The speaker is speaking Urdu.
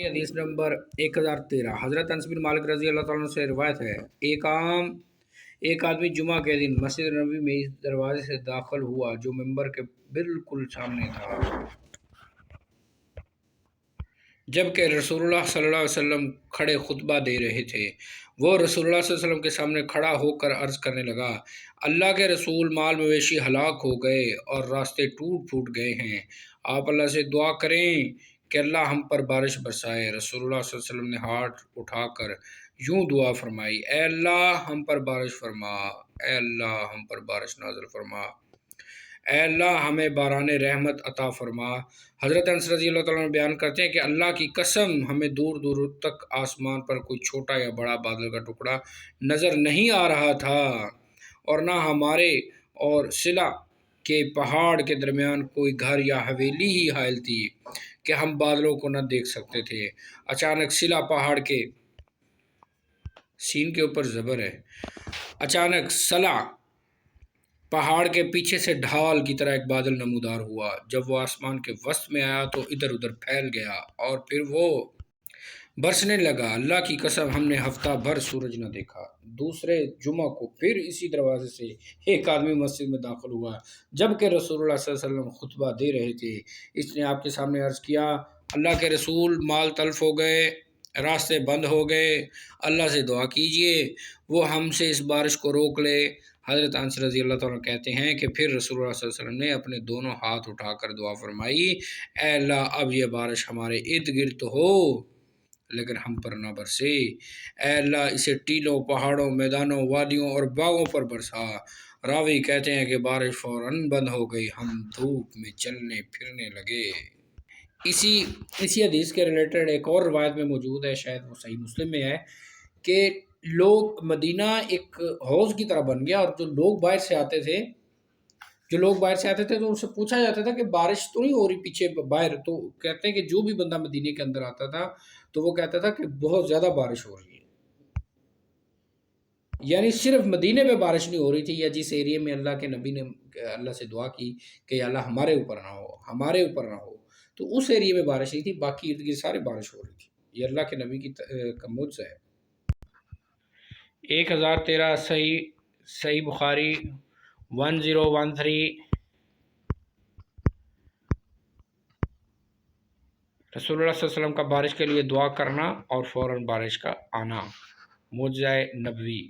حدیث نمبر 1013 حضرت انس بن مالک رضی اللہ تعالیٰ عنہ سے روایت ہے، ایک آدمی جمعہ کے دن مسجد نبوی میں اس دروازے سے داخل ہوا جو منبر کے بالکل سامنے تھا، جبکہ رسول اللہ صلی اللہ علیہ وسلم کھڑے خطبہ دے رہے تھے۔ وہ رسول اللہ صلی اللہ علیہ وسلم کے سامنے کھڑا ہو کر عرض کرنے لگا، اللہ کے رسول، مال مویشی ہلاک ہو گئے اور راستے ٹوٹ پھوٹ گئے ہیں، آپ اللہ سے دعا کریں کہ اللہ ہم پر بارش برسائے۔ رسول اللہ صلی اللہ علیہ وسلم نے ہاتھ اٹھا کر یوں دعا فرمائی، اے اللہ ہم پر بارش فرما، اے اللہ ہم پر بارش نازل فرما، اے اللہ ہمیں باران رحمت عطا فرما۔ حضرت انس رضی اللہ تعالیٰ عنہ بیان کرتے ہیں کہ اللہ کی قسم ہمیں دور دور تک آسمان پر کوئی چھوٹا یا بڑا بادل کا ٹکڑا نظر نہیں آ رہا تھا، اور نہ ہمارے اور صلہ کے پہاڑ کے درمیان کوئی گھر یا حویلی ہی حائل تھی کہ ہم بادلوں کو نہ دیکھ سکتے تھے۔ اچانک صلہ پہاڑ کے سین کے اوپر زبر ہے، اچانک صلہ پہاڑ کے پیچھے سے ڈھال کی طرح ایک بادل نمودار ہوا۔ جب وہ آسمان کے وسط میں آیا تو ادھر ادھر پھیل گیا اور پھر وہ برسنے لگا۔ اللہ کی قسم ہم نے ہفتہ بھر سورج نہ دیکھا۔ دوسرے جمعہ کو پھر اسی دروازے سے ایک آدمی مسجد میں داخل ہوا جبکہ رسول اللہ صلی اللہ علیہ وسلم خطبہ دے رہے تھے۔ اس نے آپ کے سامنے عرض کیا، اللہ کے رسول، مال تلف ہو گئے، راستے بند ہو گئے، اللہ سے دعا کیجئے وہ ہم سے اس بارش کو روک لے۔ حضرت انس رضی اللہ تعالیٰ کہتے ہیں کہ پھر رسول اللہ صلی اللہ علیہ وسلم نے اپنے دونوں ہاتھ اٹھا کر دعا فرمائی، اے اللہ اب یہ بارش ہمارے ارد گرد تو ہو لیکن ہم پر نہ برسے، اے اللہ اسے ٹیلوں، پہاڑوں، میدانوں، وادیوں اور باغوں پر برسا۔ راوی کہتے ہیں کہ بارش فوراً بند ہو گئی، ہم دھوپ میں چلنے پھرنے لگے۔ اسی حدیث کے ریلیٹڈ ایک اور روایت میں موجود ہے، شاید وہ صحیح مسلم میں ہے، کہ لوگ مدینہ ایک حوض کی طرح بن گیا، اور جو لوگ باہر سے آتے تھے تو ان سے پوچھا جاتا تھا کہ بارش تو نہیں ہو رہی پیچھے باہر، تو کہتے ہیں کہ جو بھی بندہ مدینے کے اندر آتا تھا تو وہ کہتا تھا کہ بہت زیادہ بارش ہو رہی ہے، یعنی صرف مدینے میں بارش نہیں ہو رہی تھی، یا جس ایریے میں اللہ کے نبی نے اللہ سے دعا کی کہ اللہ ہمارے اوپر نہ ہو تو اس ایریے میں بارش نہیں تھی، باقی ارد گرد سارے بارش ہو رہی تھی۔ یہ اللہ کے نبی کا معجزہ ہے۔ 1013 صحیح بخاری 1013 رسول اللہ صلی اللہ علیہ وسلم کا بارش کے لیے دعا کرنا اور فوراً بارش کا آنا، معجزہ نبوی۔